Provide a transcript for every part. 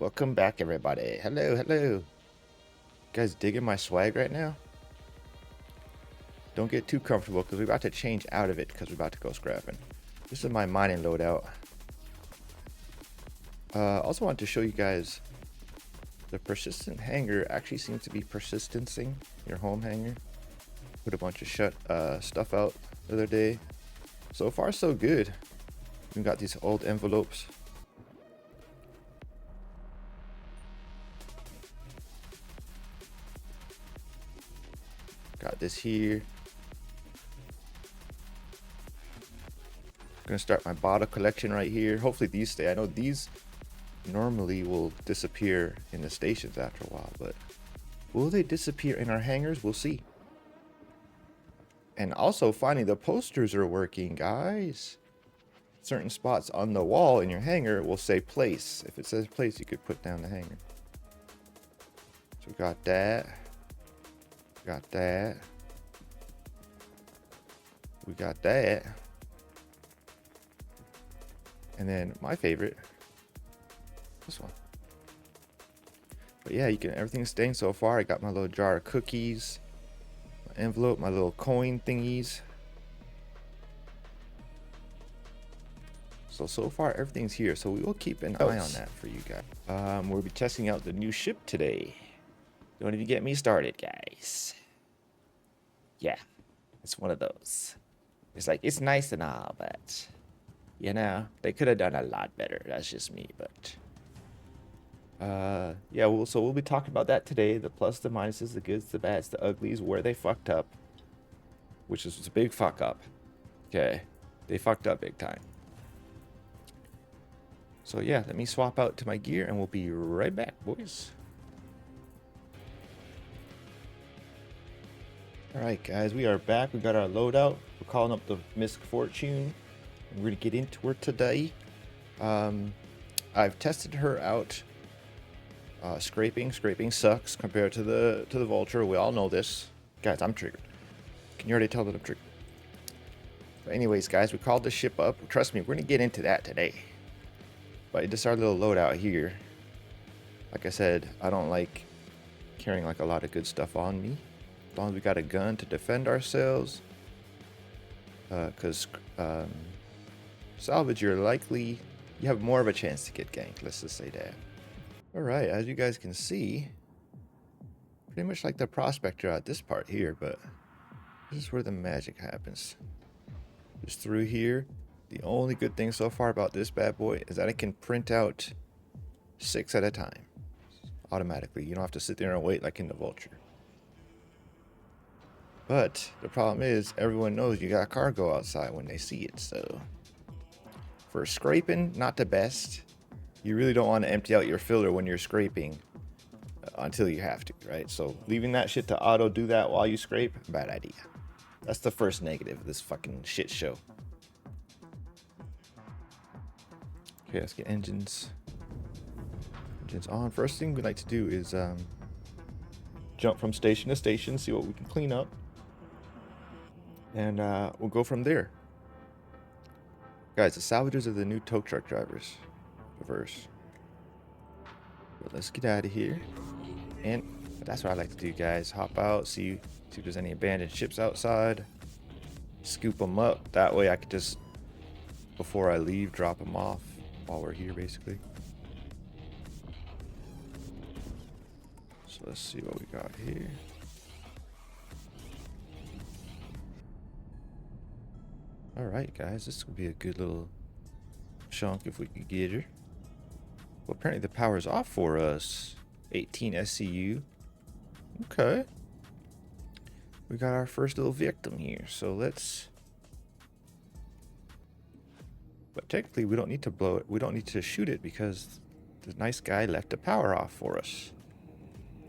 Welcome back, everybody. Hello, hello. You guys digging my swag right now? Don't get too comfortable because we're about to change out of it because we're about to go scrapping. This is my mining loadout. Also wanted to show you guys the persistent hanger actually seems to be persistencing your home hanger. Put a bunch of stuff out the other day. So far, so good. We got these old envelopes. Got this here. Gonna start my bottle collection right here. Hopefully these stay. I know these normally will disappear in the stations after a while, but will they disappear in our hangars? We'll see. And also finally the posters are working, guys. Certain spots on the wall in your hangar will say place. If it says place, you could put down the hanger. So we got that. Got that. We got that. And then my favorite, this one. But yeah, you can, everything's staying so far. I got my little jar of cookies, my envelope, my little coin thingies. So far everything's here. So we will keep an eye on that for you guys. We'll be testing out the new ship today. Don't even get me started, guys. Yeah, it's one of those. It's like, it's nice and all, but you know, they could have done a lot better. That's just me, but yeah, we'll be talking about that today. The plus, the minuses, the goods, the bads, the uglies, where they fucked up, which is a big fuck up. Okay, they fucked up big time. So yeah, let me swap out to my gear and we'll be right back, boys. All right, guys, we are back. We got our loadout. We're calling up the MISC Fortune. We're gonna get into her today. I've tested her out. Scraping sucks compared to the Vulture. We all know this, guys. I'm triggered. Can you already tell that I'm triggered? But anyways, guys, we called the ship up. Trust me, we're gonna get into that today. But just our little loadout here. Like I said, I don't like carrying like a lot of good stuff on me. As long as we got a gun to defend ourselves. Because salvage, you have more of a chance to get ganked. Let's just say that. All right, as you guys can see, pretty much like the prospector at this part here, but this is where the magic happens. Just through here. The only good thing so far about this bad boy is that it can print out 6 at a time automatically. You don't have to sit there and wait like in the Vulture. But the problem is everyone knows you got cargo outside when they see it. So for scraping, not the best. You really don't want to empty out your filler when you're scraping until you have to, right? So leaving that shit to auto do that while you scrape, bad idea. That's the first negative of this fucking shit show. Okay, let's get engines on. First thing we like to do is jump from station to station, see what we can clean up, and we'll go from there. Guys, the salvagers are the new tow truck drivers. Reverse. But let's get out of here, and that's what I like to do, guys. Hop out, see if there's any abandoned ships outside, scoop them up. That way I could just, before I leave, drop them off while we're here, basically. So let's see what we got here. All right, guys, this will be a good little chunk if we can get her. Well, apparently the power's off for us. 18 SCU. Okay. We got our first little victim here, so let's... But technically, we don't need to blow it. We don't need to shoot it because the nice guy left the power off for us.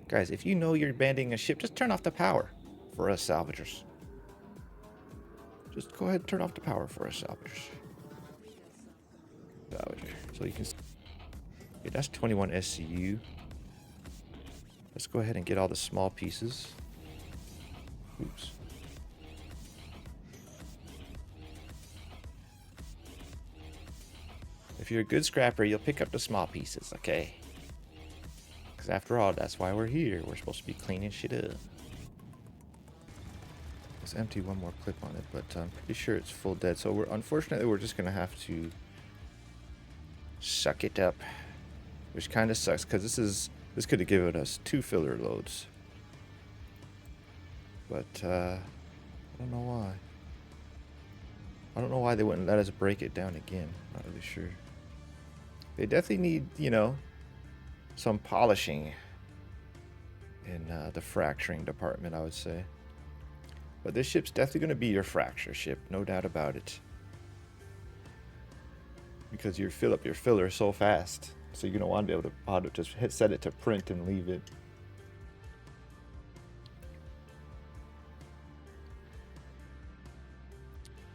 Guys, if you know you're abandoning a ship, just turn off the power for us salvagers. Just go ahead and turn off the power for us salvagers. Salvager. So you can... Okay, that's 21 SCU. Let's go ahead and get all the small pieces. Oops. If you're a good scrapper, you'll pick up the small pieces, okay? Because after all, that's why we're here. We're supposed to be cleaning shit up. Let's empty one more clip on it, but I'm pretty sure it's full dead. So unfortunately we're just gonna have to suck it up, which kind of sucks because this could have given us 2 filler loads. But I don't know why. I don't know why they wouldn't let us break it down again. Not really sure. They definitely need, you know, some polishing in the fracturing department, I would say. But this ship's definitely going to be your fracture ship, no doubt about it. Because you fill up your filler so fast. So you're going to want to be able to just set it to print and leave it.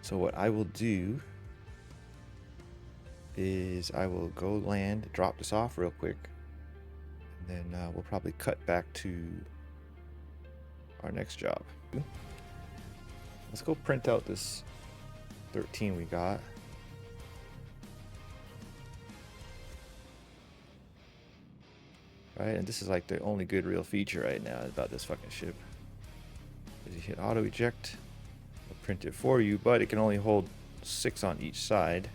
So what I will do is I will go land, drop this off real quick. And then we'll probably cut back to our next job. Let's go print out this 13 we got. Right, and this is like the only good real feature right now about this fucking ship. Is you hit auto eject, it'll print it for you, but it can only hold 6 on each side.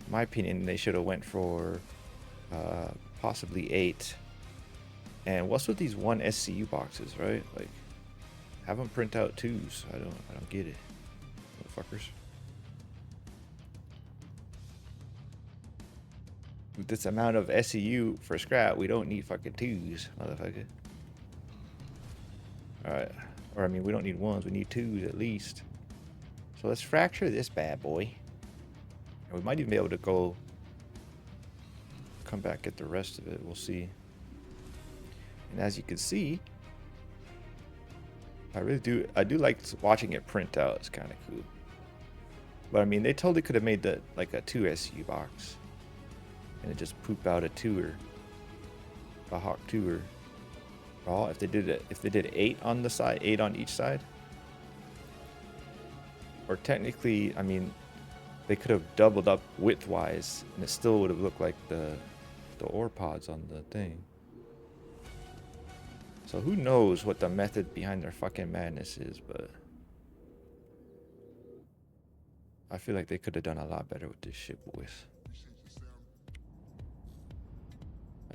In my opinion, they should have went for possibly 8. And what's with these 1 SCU boxes, right? Like, have them print out 2s. I don't get it, motherfuckers. With this amount of SCU for scrap, we don't need fucking 2s, motherfucker. Alright. Or, I mean, we don't need 1s, we need 2s at least. So let's fracture this bad boy. And we might even be able to come back, get the rest of it. We'll see. And as you can see, I do like watching it print out. It's kind of cool. But I mean, they totally could have made that like a 2 SCU box. And it just poop out a 2er. A Hawk 2er. Oh, if they did 8 on the side, 8 on each side. Or technically, I mean, they could have doubled up width-wise, and it still would have looked like the ore pods on the thing. So who knows what the method behind their fucking madness is, but I feel like they could have done a lot better with this ship, boys.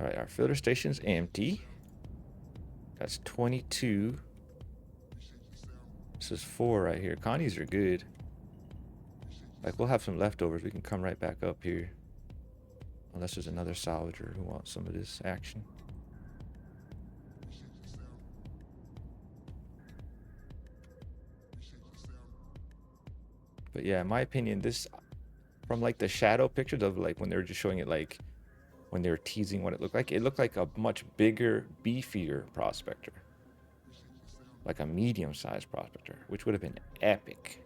Alright, our filter station's empty. That's 22. This is 4 right here. Connies are good. Like, we'll have some leftovers. We can come right back up here. Unless there's another salvager who wants some of this action. But yeah, in my opinion, this, from like the shadow pictures of like when they were just showing it, like when they were teasing what it looked like a much bigger, beefier prospector. Like a medium-sized prospector, which would have been epic.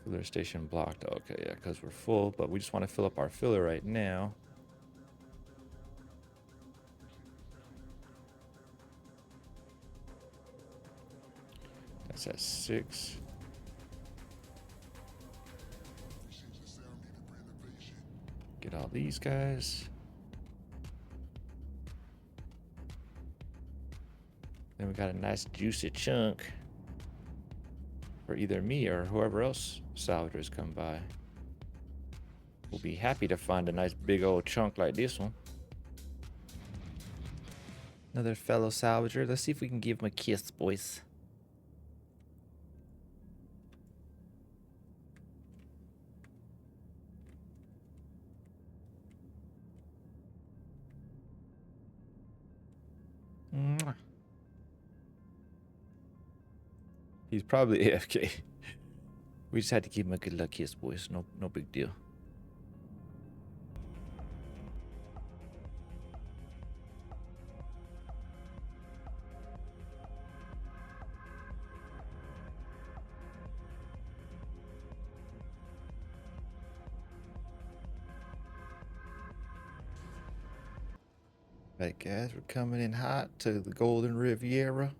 Filler station blocked. Okay, yeah, because we're full, but we just want to fill up our filler right now. That's at 6. Get all these guys. Then we got a nice juicy chunk for either me or whoever else salvagers come by. We'll be happy to find a nice big old chunk like this one. Another fellow salvager. Let's see if we can give him a kiss, boys. Mwah. He's probably AFK. We just had to give him a good luck kiss, boys. No big deal. Right, guys, we're coming in hot to the Golden Riviera.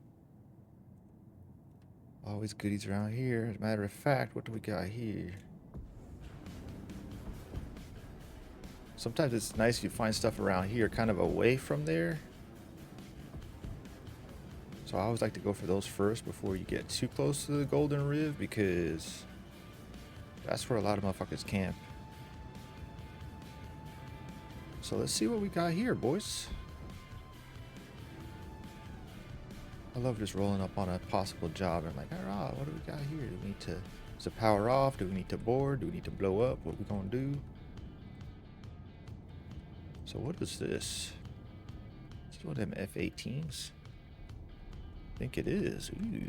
Always goodies around here. As a matter of fact, what do we got here? Sometimes it's nice you find stuff around here kind of away from there. So I always like to go for those first before you get too close to the golden riv, because that's where a lot of motherfuckers camp. So let's see what we got here, boys. I love just rolling up on a possible job. I'm like, alright, what do we got here? Do we need to, is it power off? Do we need to board? Do we need to blow up? What are we gonna do? So what is this? Is this one of them F-18s? I think it is. Ooh.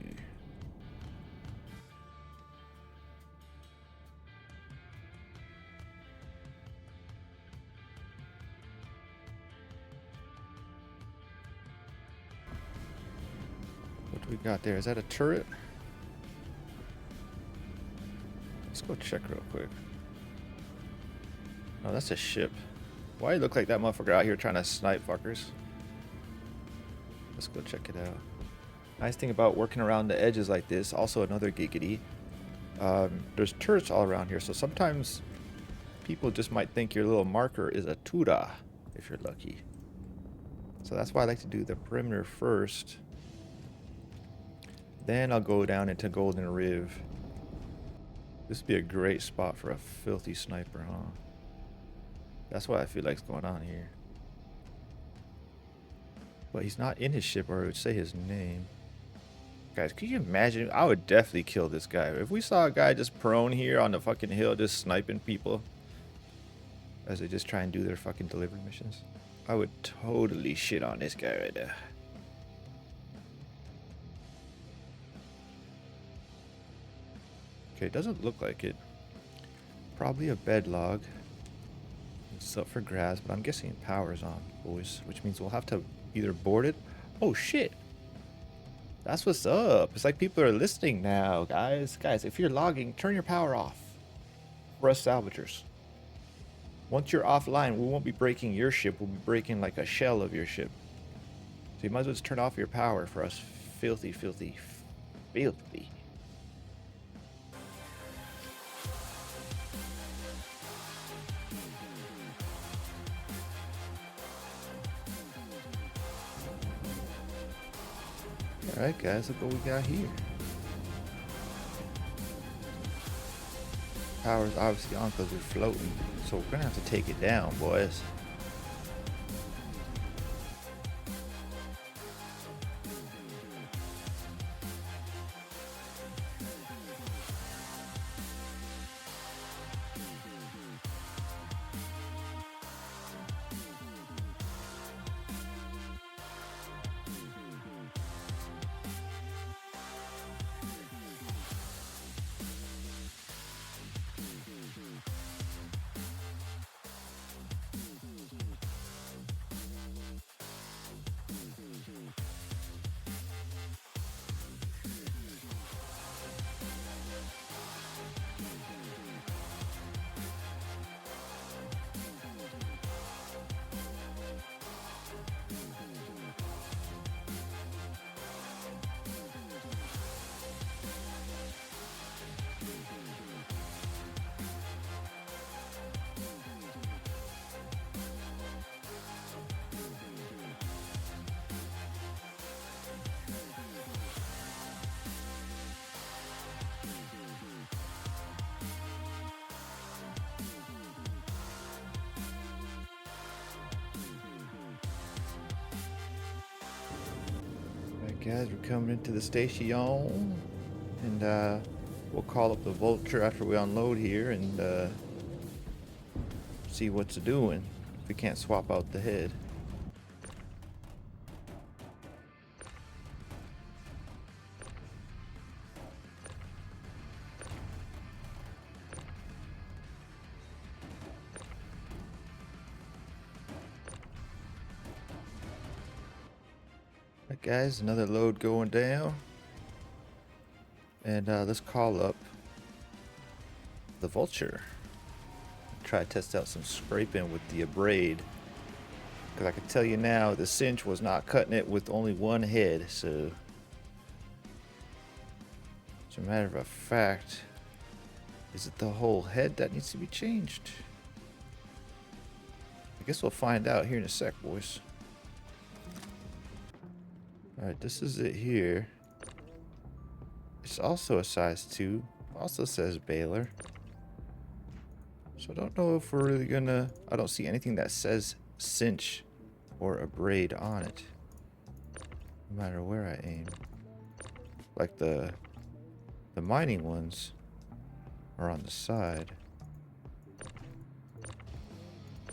What do we got there? Is that a turret? Let's go check real quick. Oh, that's a ship. Why it look like that motherfucker out here trying to snipe fuckers? Let's go check it out. Nice thing about working around the edges like this, also another giggity, there's turrets all around here, so sometimes people just might think your little marker is a Tura, if you're lucky. So that's why I like to do the perimeter first. Then I'll go down into Golden Riv. This would be a great spot for a filthy sniper, huh? That's what I feel like's going on here. But he's not in his ship, or I would say his name. Guys, could you imagine? I would definitely kill this guy. If we saw a guy just prone here on the fucking hill just sniping people as they just try and do their fucking delivery missions, I would totally shit on this guy right there. Okay, it doesn't look like it. Probably a bed log. It's up for grabs, but I'm guessing power's on, boys, which means we'll have to either board it. Oh shit! That's what's up. It's like people are listening now, guys. Guys, if you're logging, turn your power off for us salvagers. Once you're offline, we won't be breaking your ship. We'll be breaking like a shell of your ship. So you might as well just turn off your power for us filthy, filthy, filthy. Alright guys, look what we got here. Power's obviously on because we're floating, so we're gonna have to take it down, boys. Guys, we're coming into the station, and we'll call up the Vulture after we unload here and see what's doing. If we can't swap out the head. Alright guys, another load going down. And let's call up the Vulture. Try to test out some scraping with the abrade. Because I can tell you now, the cinch was not cutting it with only one head, so as a matter of fact, is it the whole head that needs to be changed? guess we'll find out here in a sec, boys. Alright, this is it here. It's also a size 2. Also says baler. So I don't know if we're really gonna... I don't see anything that says cinch or abrade on it. No matter where I aim. Like the mining ones are on the side.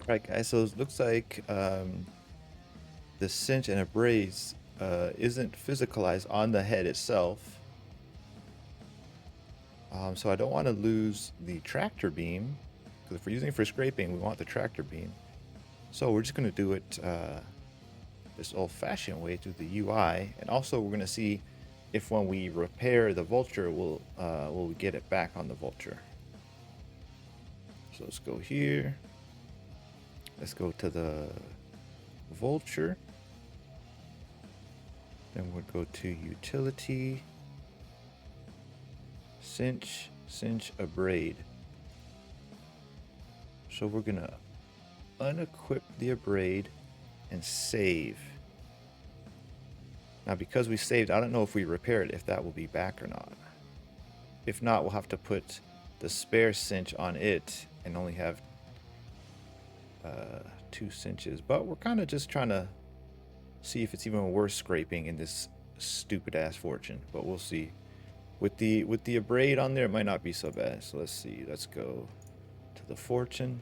Alright guys, so it looks like the cinch and abrades isn't physicalized on the head itself. So I don't want to lose the tractor beam, because if we're using it for scraping, we want the tractor beam. So we're just going to do it this old-fashioned way through the UI, and also we're going to see if when we repair the Vulture, will we get it back on the Vulture. So let's go here. Let's go to the Vulture. Then we'll go to Utility. Cinch abrade. So we're gonna unequip the abrade and save. Now because we saved, I don't know if we repair it, if that will be back or not. If not, we'll have to put the spare cinch on it and only have 2 cinches. But we're kind of just trying to see if it's even worth scraping in this stupid ass Fortune, but we'll see. With the abrade on there, it might not be so bad. So let's see. Let's go to the Fortune.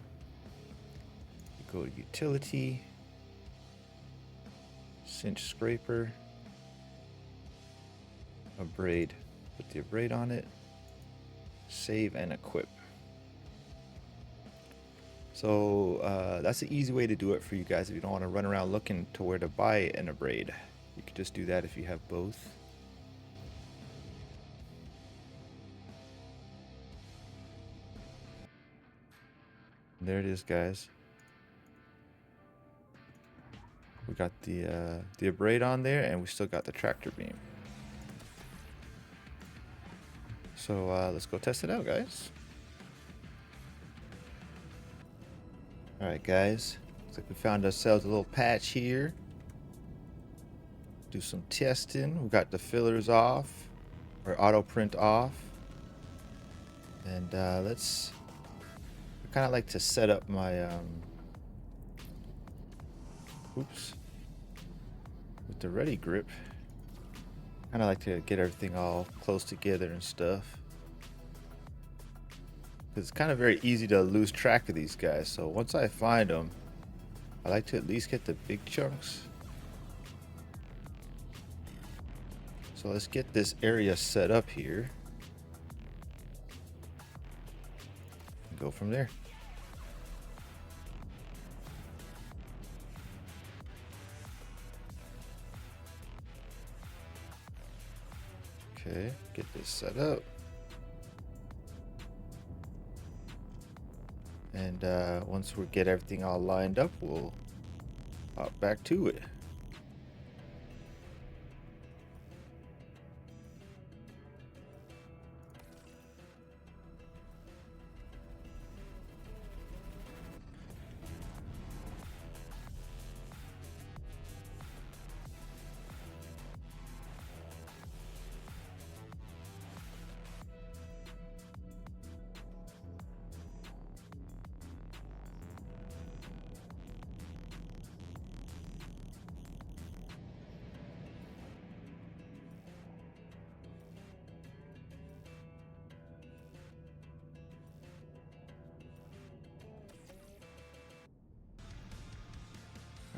Go to Utility. Cinch scraper. Abrade. Put the abrade on it. Save and equip. So that's the easy way to do it for you guys if you don't want to run around looking to where to buy an abrade. You could just do that if you have both. There it is, guys. We got the abrade on there, and we still got the tractor beam. So let's go test it out, guys. All right, guys. Looks like we found ourselves a little patch here. Do some testing. We got the fillers off, or auto print off, and let's. I kind of like to set up my oops, with the ready grip. Kind of like to get everything all close together and stuff, because it's kind of very easy to lose track of these guys. So once I find them, I like to at least get the big chunks. So let's get this area set up here and go from there. Okay, get this set up. And once we get everything all lined up, we'll hop back to it.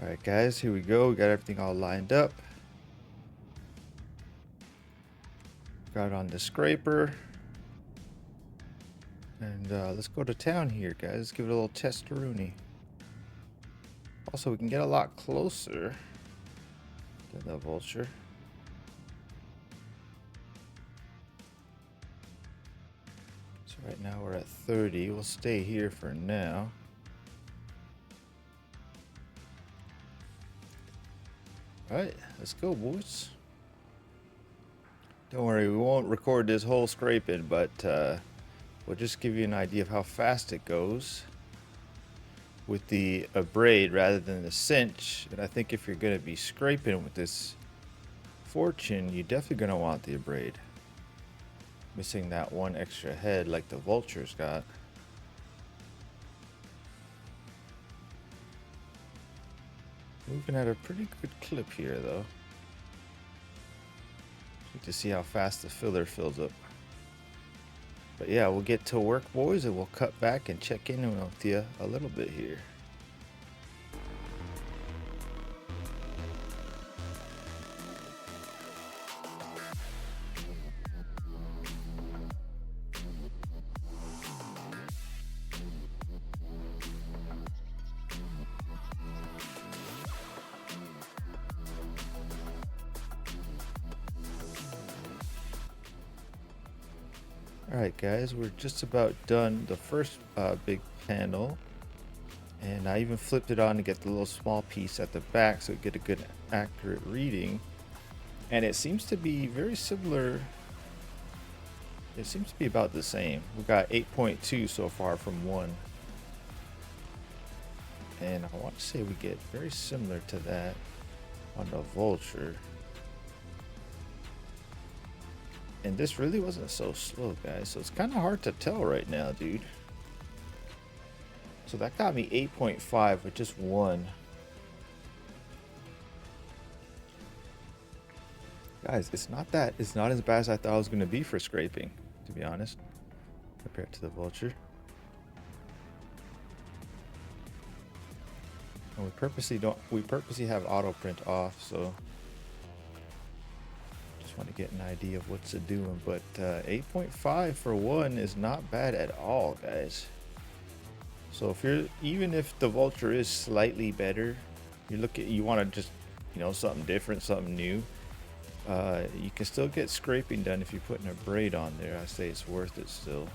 Alright guys, here we go. We got everything all lined up. Got it on the scraper. And let's go to town here, guys. Let's give it a little test-a-rooney. Also, we can get a lot closer to the Vulture. So right now we're at 30. We'll stay here for now. Alright, let's go, boys. Don't worry, we won't record this whole scraping, but we'll just give you an idea of how fast it goes. with the abrade rather than the cinch. And I think if you're going to be scraping with this Fortune, you're definitely going to want the abrade. Missing that one extra head like the Vulture's got. Moving at a pretty good clip here though. Need to see how fast the filler fills up. But yeah, we'll get to work, boys, and we'll cut back and check in with you a little bit here. Alright guys, we're just about done the first big panel, and I even flipped it on to get the little small piece at the back so we get a good accurate reading, and it seems to be very similar. It seems to be about the same. We got 8.2 so far from 1, and I want to say we get very similar to that on the Vulture. And this really wasn't so slow, guys, so it's kind of hard to tell right now, dude. So that got me 8.5 with just 1. Guys, it's not as bad as I thought it was going to be for scraping, to be honest, compared to the Vulture. And we purposely have auto print off, so want to get an idea of what's it doing. But 8.5 for 1 is not bad at all, guys. So even if the Vulture is slightly better, you want to just, something different, something new, you can still get scraping done if you're putting a braid on there. I say it's worth it still.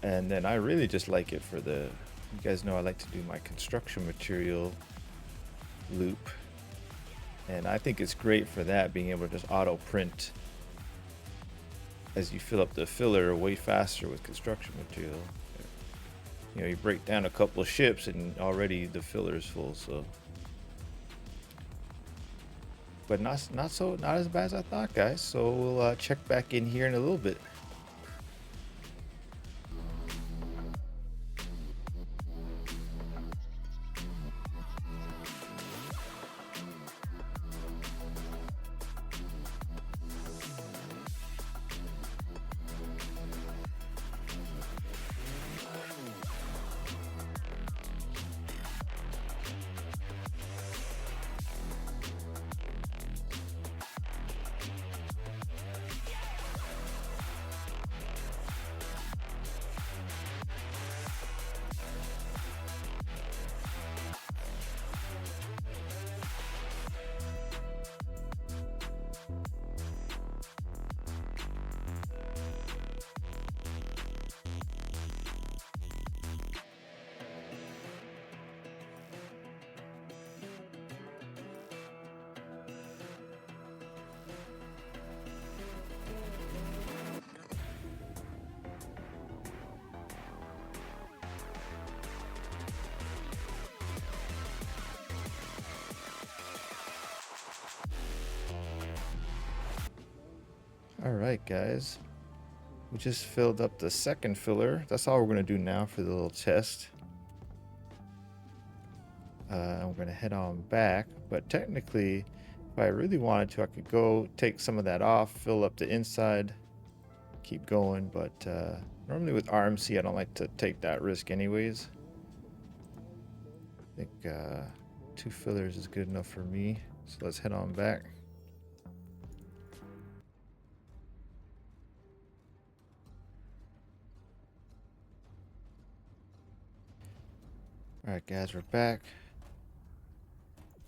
And then I really just like it for you guys know I like to do my construction material loop. And I think it's great for that, being able to just auto print as you fill up the filler way faster with construction material. You break down a couple of ships and already the filler is full. So, but not as bad as I thought, guys. So we'll check back in here in a little bit. Alright guys, we just filled up the second filler. That's all we're going to do now for the little test. We're going to head on back, but technically if I really wanted to, I could go take some of that off, fill up the inside, keep going, but normally with RMC I don't like to take that risk anyways. I think 2 fillers is good enough for me, so let's head on back. Alright guys, we're back.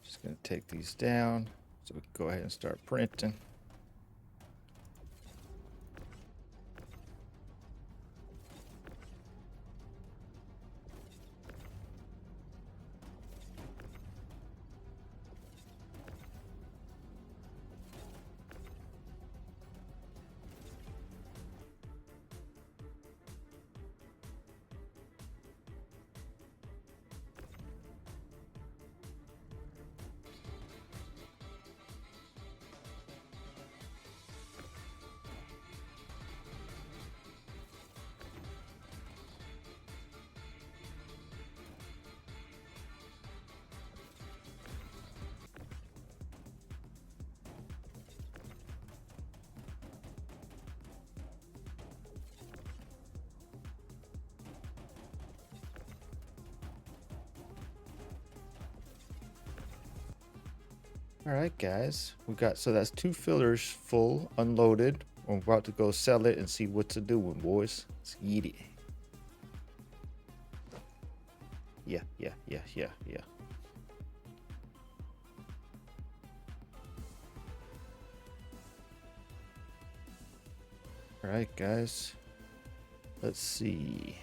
Just gonna take these down so we can go ahead and start printing. All right, guys, we got, so that's 2 fillers full, unloaded. We're about to go sell it and see what to do with, boys. Let's eat it. Yeah. All right, guys. Let's see.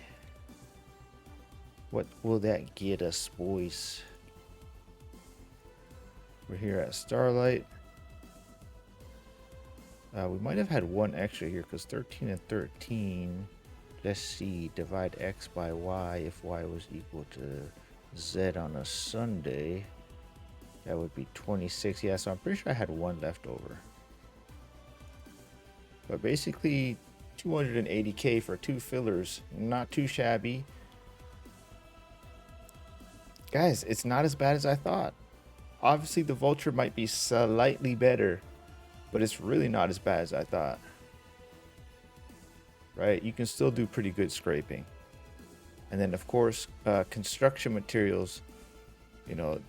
What will that get us, boys? We're here at Starlight. We might have had one extra here because 13 and 13. Let's see. Divide X by Y if Y was equal to Z on a Sunday. That would be 26. Yeah, so I'm pretty sure I had one left over. But basically, 280k for 2 fillers. Not too shabby. Guys, it's not as bad as I thought. Obviously, the Vulture might be slightly better, but it's really not as bad as I thought. Right? You can still do pretty good scraping. And then, of course, construction materials, you know,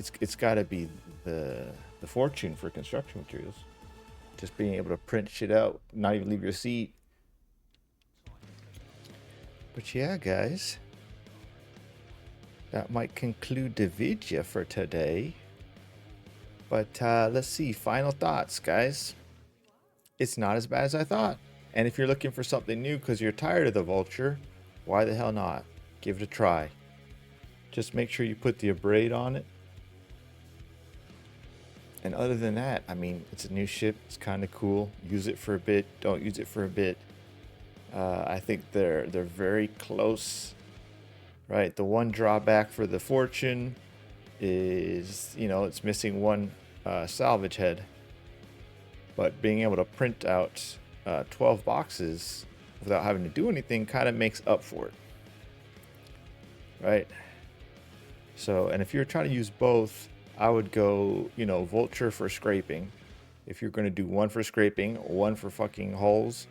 it's got to be the fortune for construction materials. Just being able to print shit out, not even leave your seat. But yeah, guys, that might conclude the video for today. But let's see, final thoughts, guys. It's not as bad as I thought. And if you're looking for something new because you're tired of the Vulture, why the hell not? Give it a try. Just make sure you put the abrade on it. And other than that, I mean, it's a new ship. It's kind of cool. Use it for a bit. Don't use it for a bit. I think they're very close. Right. The one drawback for the Fortune is, you know, it's missing one salvage head. But being able to print out 12 boxes without having to do anything kind of makes up for it. Right. So, and if you're trying to use both, I would go, you know, Vulture for scraping. If you're going to do one for scraping, one for fucking holes,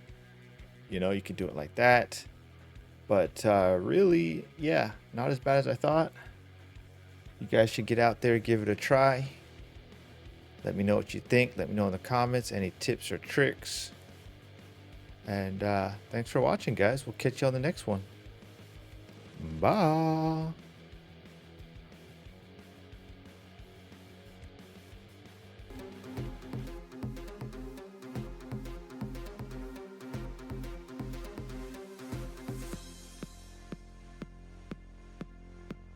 you know, you could do it like that. But really, yeah, not as bad as I thought. You guys should get out there, give it a try. Let me know what you think. Let me know in the comments any tips or tricks. And thanks for watching, guys. We'll catch you on the next one. Bye.